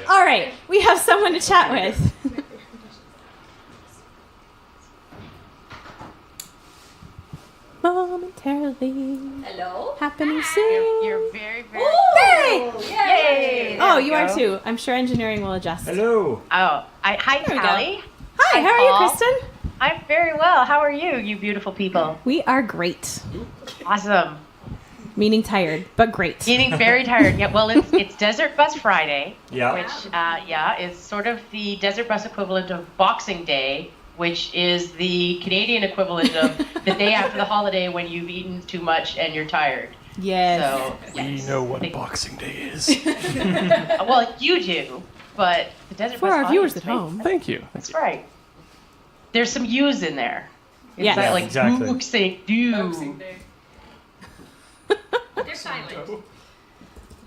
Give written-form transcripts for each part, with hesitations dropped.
All right, we have someone to chat with. Momentarily. Hello. Happening soon. You're very, very... Hey! Yay! Oh, you are too. I'm sure engineering will adjust. Hello. Oh, hi, There we go. Callie. Hi, how are you, Paul. Kristin? I'm very well. How are you, you beautiful people? We are great. Awesome. Meaning tired, but great. Getting very tired. Yeah, well, it's Desert Bus Friday, Yeah. which, is sort of the Desert Bus equivalent of Boxing Day, which is the Canadian equivalent of the day after the holiday when you've eaten too much and you're tired. Yes. So, We know what Boxing Day is. well, you do, but the Desert For Bus our viewers at audience home. Thank you. That's right. There's some U's in there. It's Yes. not Yeah, like exactly. Boxing do. They're silent.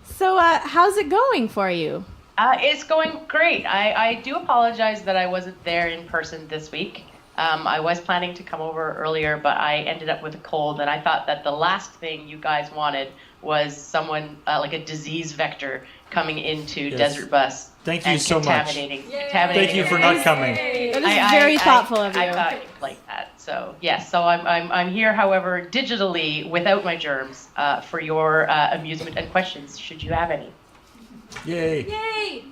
So, how's it going for you? It's going great. I do apologize that I wasn't there in person this week. I was planning to come over earlier, but I ended up with a cold, and I thought that the last thing you guys wanted was someone, like a disease vector, coming into Yes. Desert Bus. Thank you and so much. contaminating Thank you for not coming. That is very thoughtful of you. I thought you'd like that. So yes, so I'm here, however, digitally without my germs, for your amusement and questions, should you have any. Yay. Yay!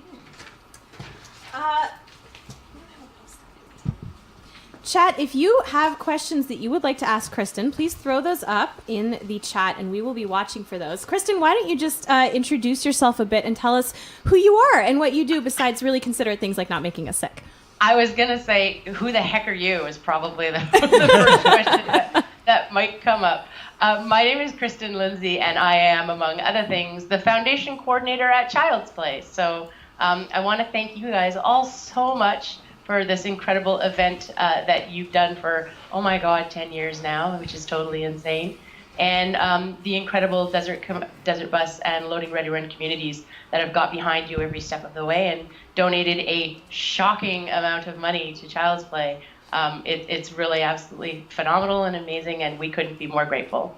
Chat, if you have questions that you would like to ask Kristin, please throw those up in the chat and we will be watching for those. Kristin, why don't you just introduce yourself a bit and tell us who you are and what you do besides really considerate things like not making us sick. I was going to say, who the heck are you is probably the first question that might come up. My name is Kristin Lindsay, and I am, among other things, the foundation coordinator at Child's Play. So I want to thank you guys all so much for this incredible event that you've done for, oh my God, 10 years now, which is totally insane. And the incredible Desert Bus and Loading Ready Run communities that have got behind you every step of the way and donated a shocking amount of money to Child's Play. It's really absolutely phenomenal and amazing, and we couldn't be more grateful.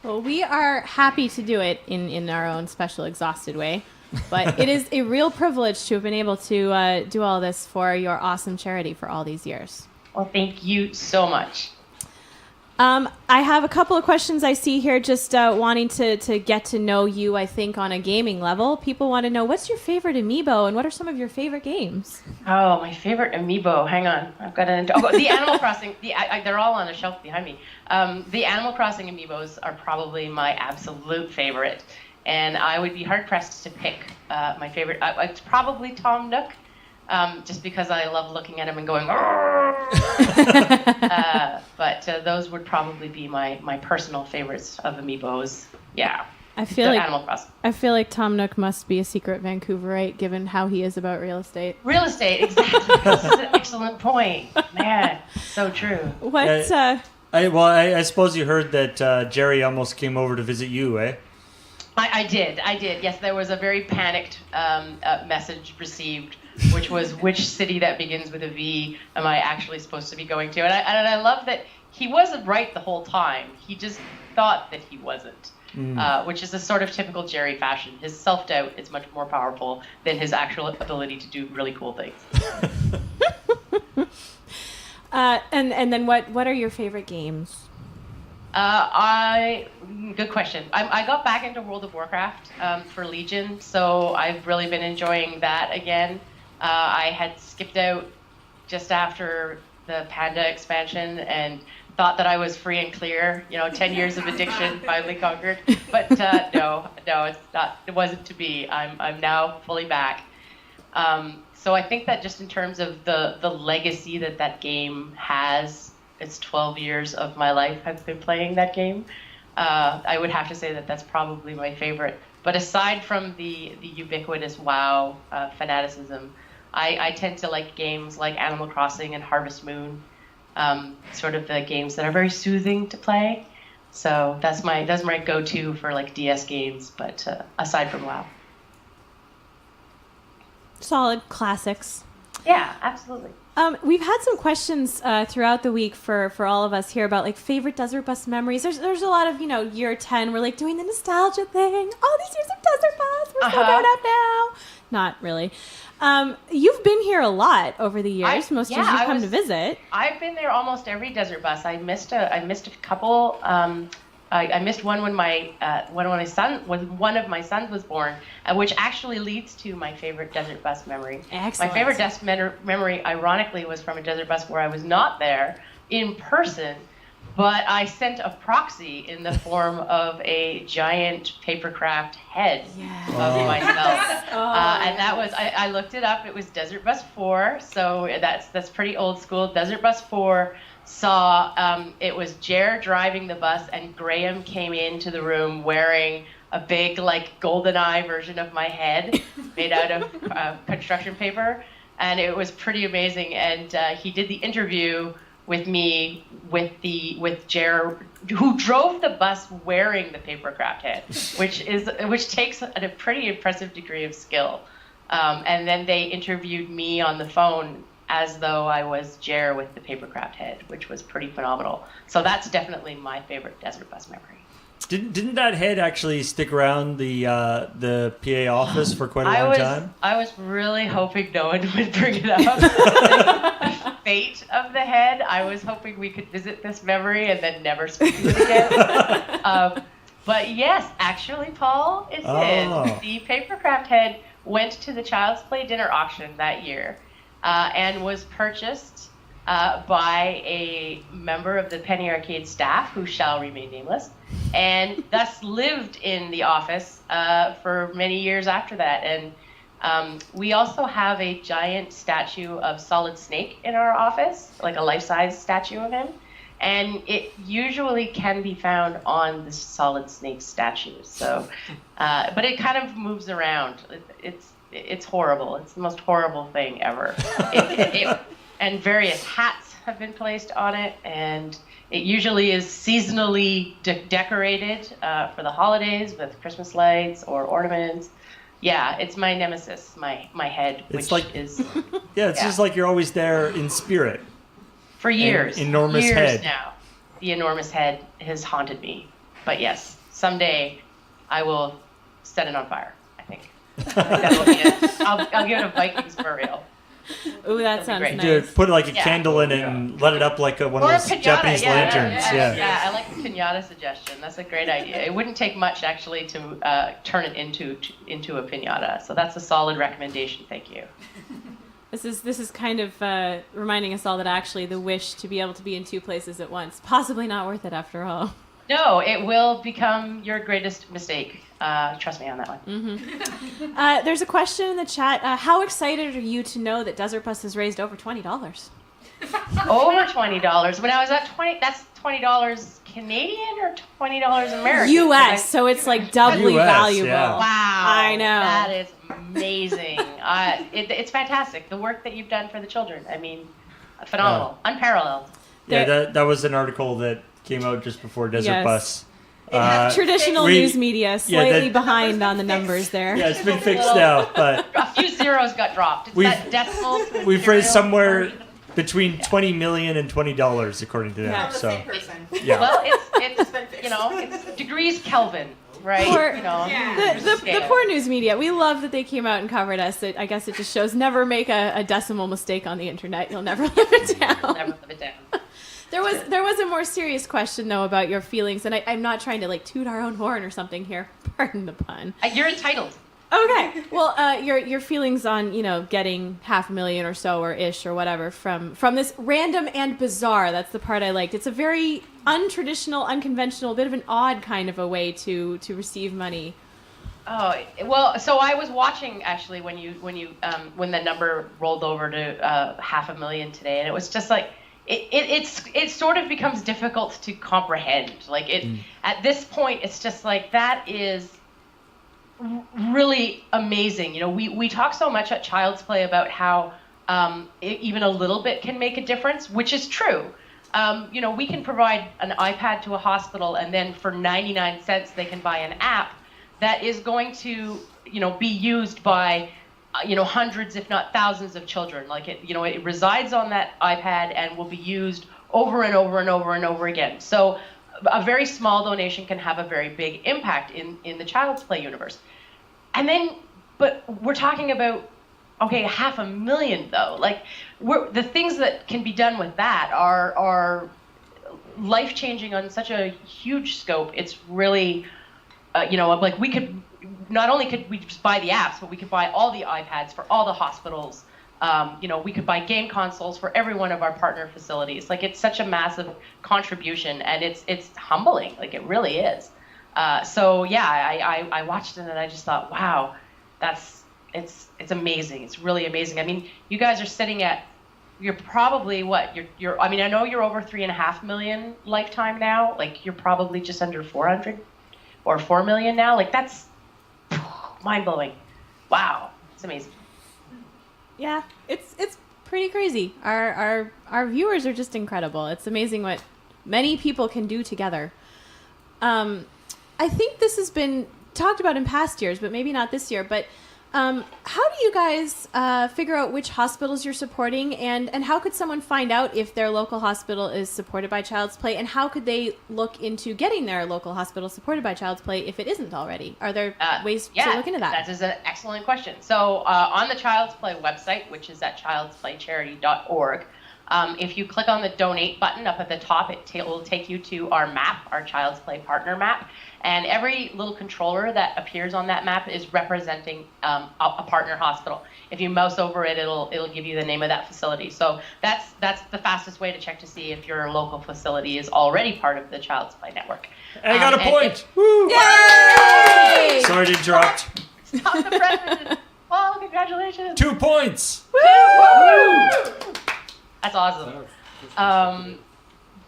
Well, we are happy to do it in our own special, exhausted way. But it is a real privilege to have been able to do all this for your awesome charity for all these years. Well, thank you so much. I have a couple of questions I see here just wanting to get to know you, I think, on a gaming level. People want to know, what's your favorite amiibo and what are some of your favorite games? Oh, my favorite amiibo. Hang on. I've got the Animal Crossing. They're all on a shelf behind me. The Animal Crossing amiibos are probably my absolute favorite. And I would be hard-pressed to pick my favorite. It's probably Tom Nook, just because I love looking at him and going, but those would probably be my personal favorites of amiibos. Yeah. I feel Animal Crossing. I feel like Tom Nook must be a secret Vancouverite, given how he is about real estate. Real estate, exactly. This is an excellent point. Man, so true. What? I suppose you heard that Jerry almost came over to visit you, eh? I did. Yes, there was a very panicked message received, which was, which city that begins with a V am I actually supposed to be going to? And I love that he wasn't right the whole time. He just thought that he wasn't, which is a sort of typical Jerry fashion. His self-doubt is much more powerful than his actual ability to do really cool things. And then what are your favorite games? Good question. I got back into World of Warcraft for Legion, so I've really been enjoying that again. I had skipped out just after the Panda expansion and thought that I was free and clear. 10 years of addiction finally conquered. But no, it's not. It wasn't to be. I'm now fully back. So I think that just in terms of the legacy that game has. It's 12 years of my life I've been playing that game. I would have to say that that's probably my favorite. But aside from the ubiquitous WoW fanaticism, I tend to like games like Animal Crossing and Harvest Moon, sort of the games that are very soothing to play. So that's my go-to for like DS games, but aside from WoW. Solid classics. Yeah, absolutely. We've had some questions throughout the week for all of us here about like favorite desert bus memories. There's a lot of, year 10, we're like doing the nostalgia thing. Oh, these years of desert bus, we're so grown up now. Not really. You've been here a lot over the years. Most years you've come to visit. I've been there almost every desert bus. I missed a couple. I missed one when one of my sons was born, which actually leads to my favorite desert bus memory. Excellent. My favorite memory, ironically, was from a desert bus where I was not there in person, but I sent a proxy in the form of a giant paper-craft head of myself. And that was, I looked it up, it was Desert Bus 4, so that's pretty old school. Desert Bus 4 saw, it was Jer driving the bus, and Graham came into the room wearing a big, like, GoldenEye version of my head made out of construction paper, and it was pretty amazing. And he did the interview with me with Jer, who drove the bus wearing the papercraft head, which takes a pretty impressive degree of skill. And then they interviewed me on the phone as though I was Jer with the papercraft head, which was pretty phenomenal. So that's definitely my favorite desert bus memory. Didn't that head actually stick around the PA office for quite a long time? I was really hoping no one would bring it up. Fate of the head. I was hoping we could visit this memory and then never speak to it again. But yes, actually, Paul, it did. The papercraft head went to the Child's Play dinner auction that year and was purchased by a member of the Penny Arcade staff, who shall remain nameless, and thus lived in the office for many years after that. And we also have a giant statue of Solid Snake in our office, like a life-size statue of him. And it usually can be found on the Solid Snake statues. So, but it kind of moves around. It's horrible. It's the most horrible thing ever. And various hats have been placed on it, and it usually is seasonally decorated for the holidays with Christmas lights or ornaments. Yeah, it's my nemesis, my head, it's just like you're always there in spirit. For years. Enormous head. Now. The enormous head has haunted me. But yes, someday I will set it on fire, I think. That'll be it. I'll give it a Vikings burial. Ooh, that sounds nice. Dude, put like a candle in it and let it up like one of those Japanese lanterns. Yeah, I like the pinata suggestion. That's a great idea. It wouldn't take much actually to turn it into a pinata. So that's a solid recommendation. Thank you. This is kind of reminding us all that actually the wish to be able to be in two places at once, possibly not worth it after all. No, it will become your greatest mistake. Trust me on that one. Mm-hmm. There's a question in the chat. How excited are you to know that Desert Bus has raised over $20? Over $20. When I was at 20, that's $20 Canadian or $20 American? U.S., so it's like doubly valuable. Yeah. Wow. I know. That is amazing. It's fantastic. The work that you've done for the children. I mean, phenomenal. Unparalleled. Yeah, that was an article that came out just before Desert Bus. Traditional news media, slightly behind on the numbers there. Yeah, it's been fixed now, but a few zeros got dropped. It's that decimal. We've raised somewhere between $20 million and $20, according to them. Yeah, so, same person. Yeah. Well, it's degrees Kelvin, right? The poor news media. We love that they came out and covered us. I guess it just shows never make a decimal mistake on the internet. You'll never live it down. Never live it down. There was a more serious question though about your feelings, and I'm not trying to like toot our own horn or something here. Pardon the pun. You're entitled. Okay. Well, your feelings on getting $500,000 or so or ish or whatever from this random and bizarre. That's the part I liked. It's a very untraditional, unconventional, bit of an odd kind of a way to receive money. Oh well, so I was watching actually when the number rolled over to $500,000 today, and it was just like. It sort of becomes difficult to comprehend. Like at this point, it's just like that is really amazing. We talk so much at Child's Play about how even a little bit can make a difference, which is true. We can provide an iPad to a hospital, and then for 99 cents they can buy an app that is going to be used by hundreds, if not thousands of children. Like it resides on that iPad and will be used over and over and over and over again. So a very small donation can have a very big impact in the Child's Play universe. And then, but we're talking about, okay, 500,000 though. Like the things that can be done with that are life-changing on such a huge scope. It's really, like we could, not only could we just buy the apps, but we could buy all the iPads for all the hospitals. We could buy game consoles for every one of our partner facilities. Like it's such a massive contribution, and it's humbling. Like it really is. I watched it and I just thought, wow, it's amazing. It's really amazing. I mean, you guys are sitting at, you're probably you're I mean, I know you're over 3.5 million lifetime now. Like you're probably just under 400 or 4 million now. Like that's mind blowing. Wow, it's amazing. Yeah, it's pretty crazy. Our viewers are just incredible. It's amazing what many people can do together. I think this has been talked about in past years, but maybe not this year. But how do you guys figure out which hospitals you're supporting, and how could someone find out if their local hospital is supported by Child's Play, and how could they look into getting their local hospital supported by Child's Play if it isn't already? Are there ways to look into that? That is an excellent question. So on the Child's Play website, which is at childsplaycharity.org, if you click on the donate button up at the top, it will take you to our map, our Child's Play partner map. And every little controller that appears on that map is representing a partner hospital. If you mouse over it, it'll give you the name of that facility. So that's the fastest way to check to see if your local facility is already part of the Child's Play network. I got a point! Woo! Yay! Sorry to interrupt. Stop the president! Well, congratulations! 2 points! Woo! That's awesome.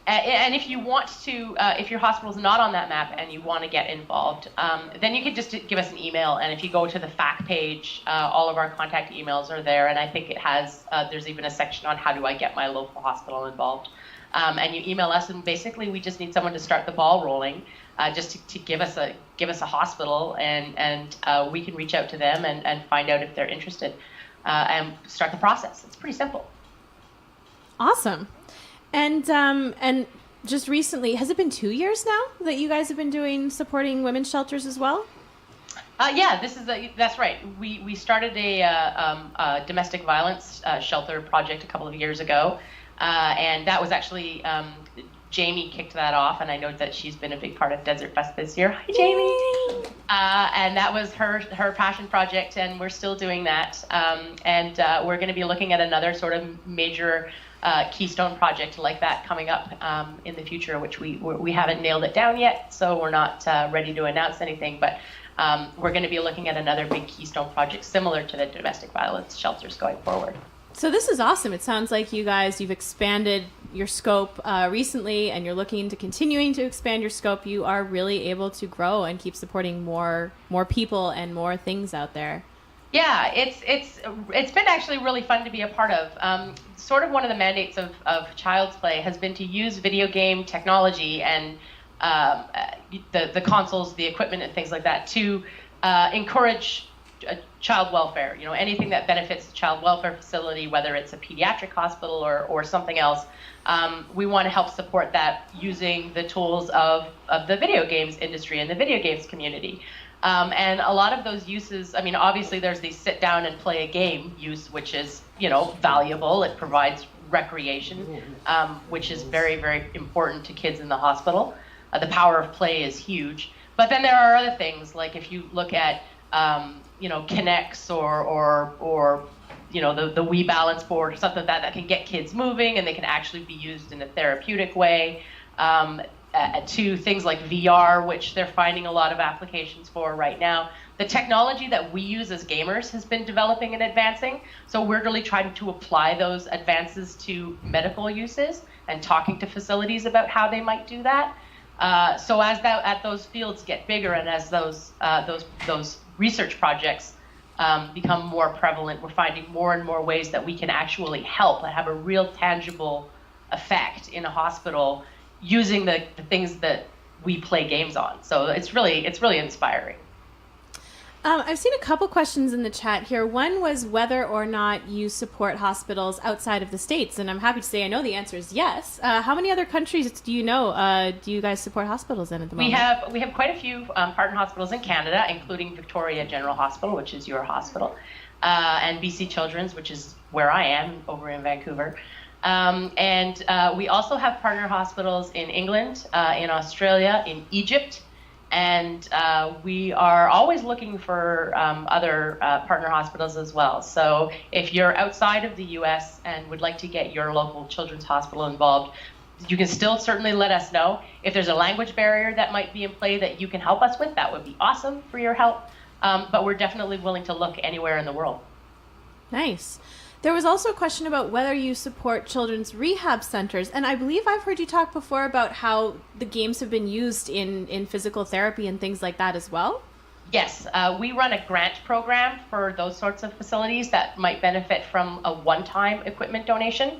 And if you want to, if your hospital's not on that map and you want to get involved, then you can just give us an email. And if you go to the FAQ page, all of our contact emails are there. And I think it has, there's even a section on how do I get my local hospital involved. And you email us, and basically we just need someone to start the ball rolling, just to give us a hospital, and we can reach out to them and find out if they're interested, and start the process. It's pretty simple. Awesome. And just recently, has it been 2 years now that you guys have been supporting women's shelters as well? Yeah, that's right. We started a domestic violence shelter project a couple of years ago, and that was actually Jamie kicked that off, and I know that she's been a big part of Desert Fest this year. Hi, Jamie. And that was her passion project, and we're still doing that. And we're going to be looking at another sort of major keystone project like that coming up in the future, which we haven't nailed it down yet, so we're not ready to announce anything, but we're going to be looking at another big keystone project similar to the domestic violence shelters going forward. So this is awesome. It sounds like you've expanded your scope recently, and you're looking to continuing to expand your scope. You are really able to grow and keep supporting more people and more things out there. Yeah, it's been actually really fun to be a part of. Sort of one of the mandates of Child's Play has been to use video game technology and the consoles, the equipment, and things like that to encourage child welfare. Anything that benefits the child welfare facility, whether it's a pediatric hospital or something else. We want to help support that using the tools of the video games industry and the video games community. And a lot of those uses, I mean, obviously there's the sit down and play a game use, which is, valuable. It provides recreation, which is very, very important to kids in the hospital. The power of play is huge. But then there are other things, like if you look at, Kinects or the Wii balance board or something that can get kids moving, and they can actually be used in a therapeutic way. To things like VR, which they're finding a lot of applications for right now. The technology that we use as gamers has been developing and advancing, so we're really trying to apply those advances to medical uses and talking to facilities about how they might do that. So as those fields get bigger, and as those research projects become more prevalent, we're finding more and more ways that we can actually help and have a real tangible effect in a hospital using the things that we play games on. So it's really inspiring. I've seen a couple questions in the chat here. One was whether or not you support hospitals outside of the States, and I'm happy to say I know the answer is yes. How many other countries do you know do you guys support hospitals in at the moment? We have quite a few partner hospitals in Canada, including Victoria General Hospital, which is your hospital, and BC Children's, which is where I am over in Vancouver. And we also have partner hospitals in England, in Australia, in Egypt. And we are always looking for other partner hospitals as well. So if you're outside of the US and would like to get your local children's hospital involved, you can still certainly let us know. If there's a language barrier that might be in play that you can help us with, that would be awesome for your help. But we're definitely willing to look anywhere in the world. Nice. There was also a question about whether you support children's rehab centers. And I believe I've heard you talk before about how the games have been used in physical therapy and things like that as well. Yes, we run a grant program for those sorts of facilities that might benefit from a one-time equipment donation.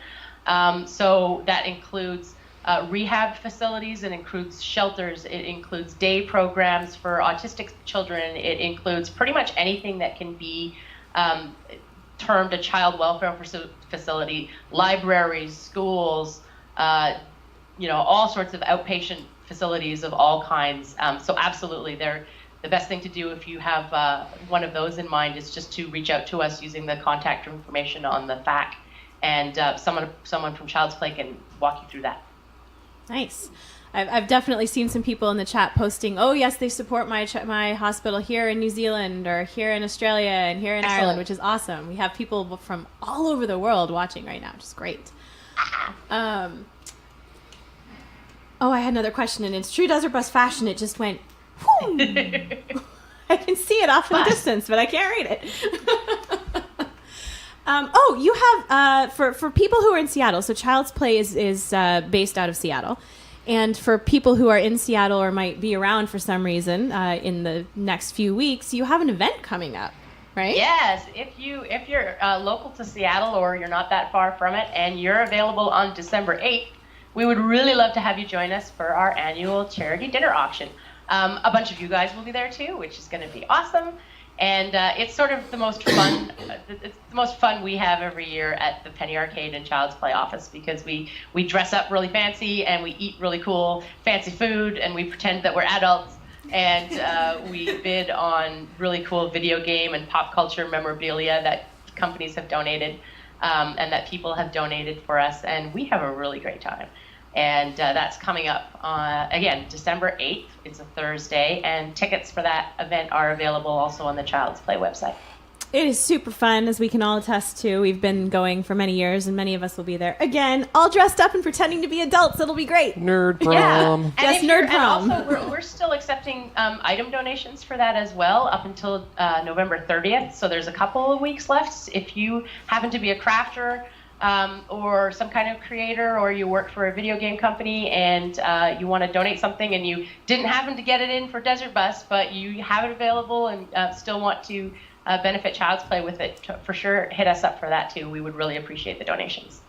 So that includes rehab facilities, it includes shelters, it includes day programs for autistic children, it includes pretty much anything that can be termed a child welfare facility, libraries, schools, all sorts of outpatient facilities of all kinds. So absolutely, the best thing to do if you have one of those in mind is just to reach out to us using the contact information on the FAQ, and someone from Child's Play can walk you through that. Nice. I've definitely seen some people in the chat posting, oh, yes, they support my hospital here in New Zealand or here in Australia and here in Excellent. Ireland, which is awesome. We have people from all over the world watching right now, which is great. I had another question, and it's true Desert Bus fashion. It just went, whoo. I can see it off in the distance, but I can't read it. You have, for people who are in Seattle, so Child's Play is based out of Seattle. And for people who are in Seattle or might be around for some reason in the next few weeks, you have an event coming up, right? Yes, if you're local to Seattle or you're not that far from it and you're available on December 8th, we would really love to have you join us for our annual charity dinner auction. A bunch of you guys will be there too, which is going to be awesome. And it's sort of the most fun. It's the most fun we have every year at the Penny Arcade and Child's Play office, because we dress up really fancy and we eat really cool fancy food and we pretend that we're adults, and we bid on really cool video game and pop culture memorabilia that companies have donated and that people have donated for us, and we have a really great time. And that's coming up, again, December 8th. It's a Thursday, and tickets for that event are available also on the Child's Play website. It is super fun, as we can all attest to. We've been going for many years, and many of us will be there. Again, all dressed up and pretending to be adults. It'll be great. Nerd prom. Yeah. Yes, nerd prom. And also, we're still accepting item donations for that as well up until November 30th. So there's a couple of weeks left. If you happen to be a crafter, or some kind of creator, or you work for a video game company and you want to donate something and you didn't happen to get it in for Desert Bus, but you have it available and still want to benefit Child's Play with it, for sure hit us up for that too. We would really appreciate the donations.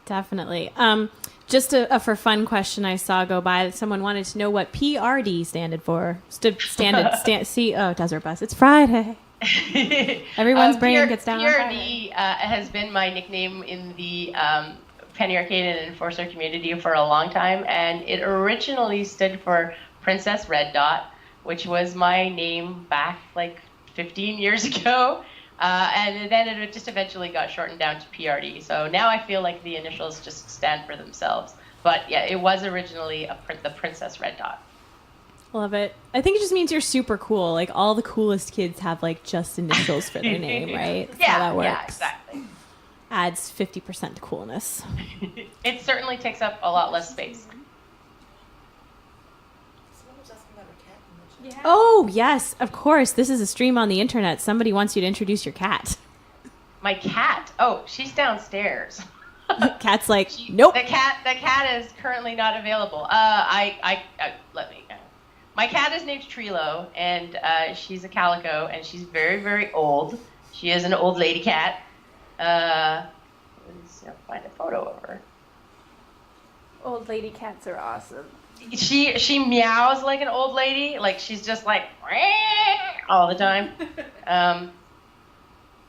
Definitely. Just a for fun question I saw go by. Someone wanted to know what PRD standed for. Desert Bus. It's Friday. Everyone's brain gets down on PRD has been my nickname in the Penny Arcade and Enforcer community for a long time, and it originally stood for Princess Red Dot, which was my name back like 15 years ago, and then it just eventually got shortened down to PRD. So now I feel like the initials just stand for themselves. But yeah, it was originally the Princess Red Dot. Love it. I think it just means you're super cool. Like, all the coolest kids have like just initials for their name, right? That's how that works. Yeah, exactly. Adds 50% coolness. It certainly takes up a lot less space. Yeah. Oh, yes, of course. This is a stream on the internet. Somebody wants you to introduce your cat. My cat? Oh, she's downstairs. Cat's like, nope. The cat is currently not available. Let me. My cat is named Trilo, and she's a calico, and she's very, very old. She is an old lady cat. Let's find a photo of her. Old lady cats are awesome. She meows like an old lady. Like she's just like all the time. I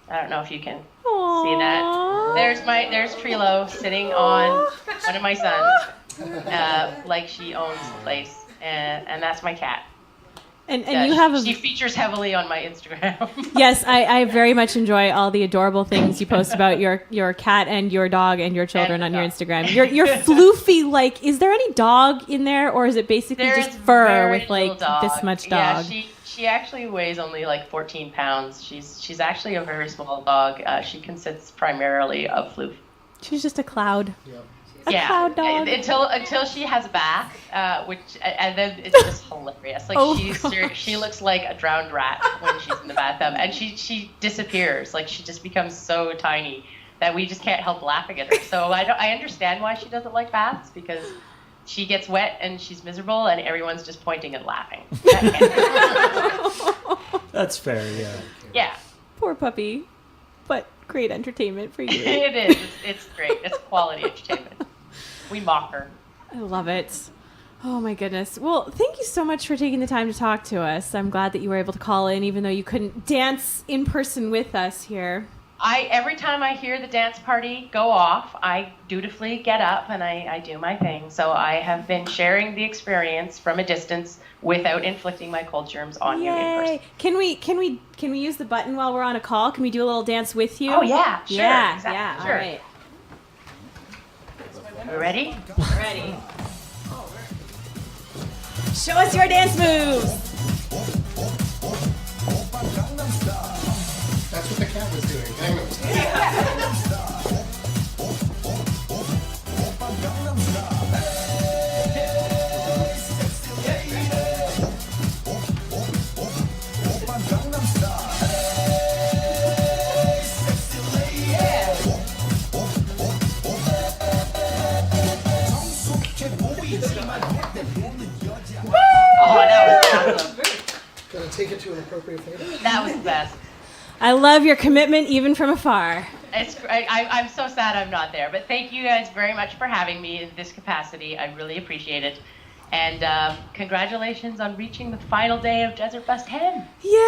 don't know if you can see that. There's Trilo sitting on one of my sons, like she owns the place, and that's my cat. And you have she features heavily on my Instagram. Yes, I very much enjoy all the adorable things you post about your cat and your dog and your children on your Instagram. Your floofy, like, is there any dog in there, or is it basically just fur with like this much dog? Yeah, she actually weighs only like 14 pounds. She's actually a very small dog. She consists primarily of floof. She's just a cloud. Yeah. Yeah, cloud dog. Until she has a bath, and then it's just hilarious. Like she looks like a drowned rat when she's in the bathtub, and she disappears. Like she just becomes so tiny that we just can't help laughing at her. So I understand why she doesn't like baths, because she gets wet and she's miserable, and everyone's just pointing and laughing. That's fair, yeah. Yeah. Poor puppy, but great entertainment for you. It is. It's great. It's quality entertainment. We mock her. I love it. Oh my goodness. Well, thank you so much for taking the time to talk to us. I'm glad that you were able to call in, even though you couldn't dance in person with us here. Every time I hear the dance party go off, I dutifully get up and I do my thing. So I have been sharing the experience from a distance without inflicting my cold germs on you in person. Can we use the button while we're on a call? Can we do a little dance with you? Oh yeah, sure. Yeah, exactly, yeah. sure. All right. You ready? Ready. Show us your dance moves. That's what the cat was doing. Gangnam Style. Oh, that was awesome. Gotta take it to an appropriate theater. That was the best. I love your commitment even from afar. I'm so sad I'm not there, but thank you guys very much for having me in this capacity. I really appreciate it. And congratulations on reaching the final day of Desert Bus 10. Yay!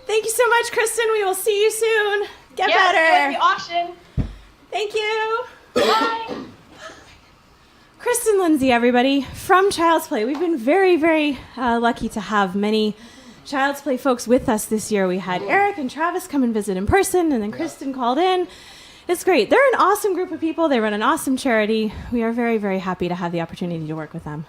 Thank you so much, Kristin. We will see you soon. Get Yes, better. at the auction. Thank you. Bye. Kristin Lindsay, everybody, from Child's Play. We've been very, very lucky to have many Child's Play folks with us this year. We had Eric and Travis come and visit in person, and then Kristin called in. It's great. They're an awesome group of people. They run an awesome charity. We are very, very happy to have the opportunity to work with them.